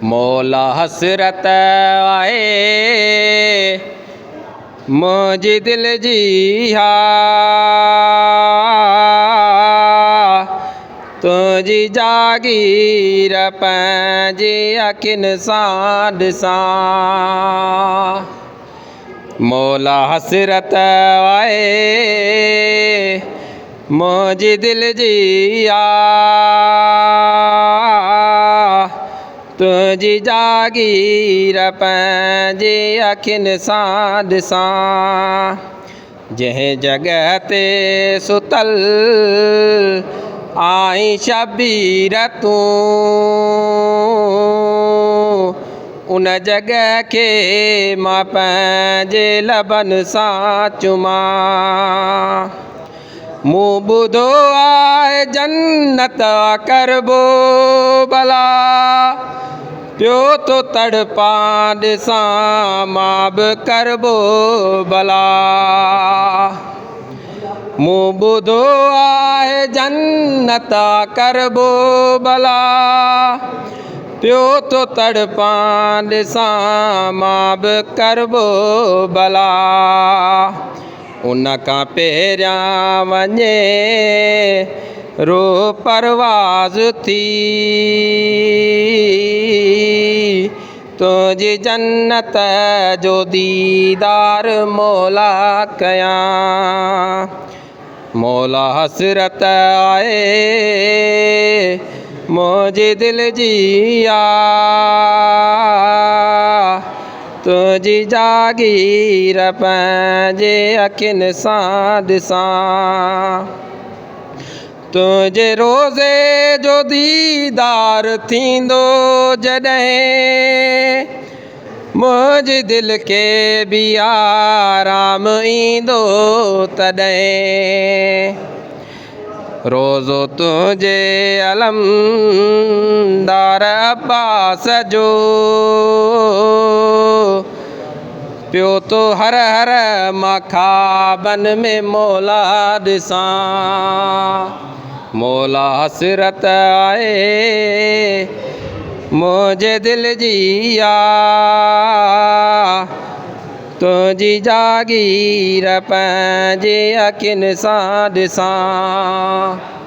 मौला हसरत आए मुझी दिल जी हा तुझी जागीर पंहिंजी अखियुनि सां ॾिसां। मौला हसरत आए मुझी दिल जी आ तुझी जागीर पंहिंजी अखियुनि सां ॾिसां। जंहिं जॻह ते सुतल आई शबीर तूं उन जॻह खे मां पंहिंजे लबनि सां चुमां। मूं ॿुधो आहे जन्नत करबो भला पियो तो तड़पां ॾिसां मां बि करबो भला। मूं ॿुधो आहे जन्नत करबो भला पियो तो तड़पां ॾिसां मां बि करबो भला। उन खां पहिरियां वञे रो परवाज़ थी तुझी जन्नत जो दीदार मौला कयां। मौला हसरत आए मुझी दिल जी आ तुझी जागीर पंहिंजे अखियुनि सां ॾिसां। तुंहिंजे रोज़े जो दीदार थींदो जॾहिं मुंहिंजी दिलि खे बि आराम ईंदो तॾहिं। रोज़ो तुंहिंजे अलमदार अब्बास जो पियो तो हर हर मां ख्वाबनि में मौला ॾिसां। मौला हसरत आए मुझे दिल जी आ तुझी जागीर पंहिंजे अखियुनि सां ॾिसां।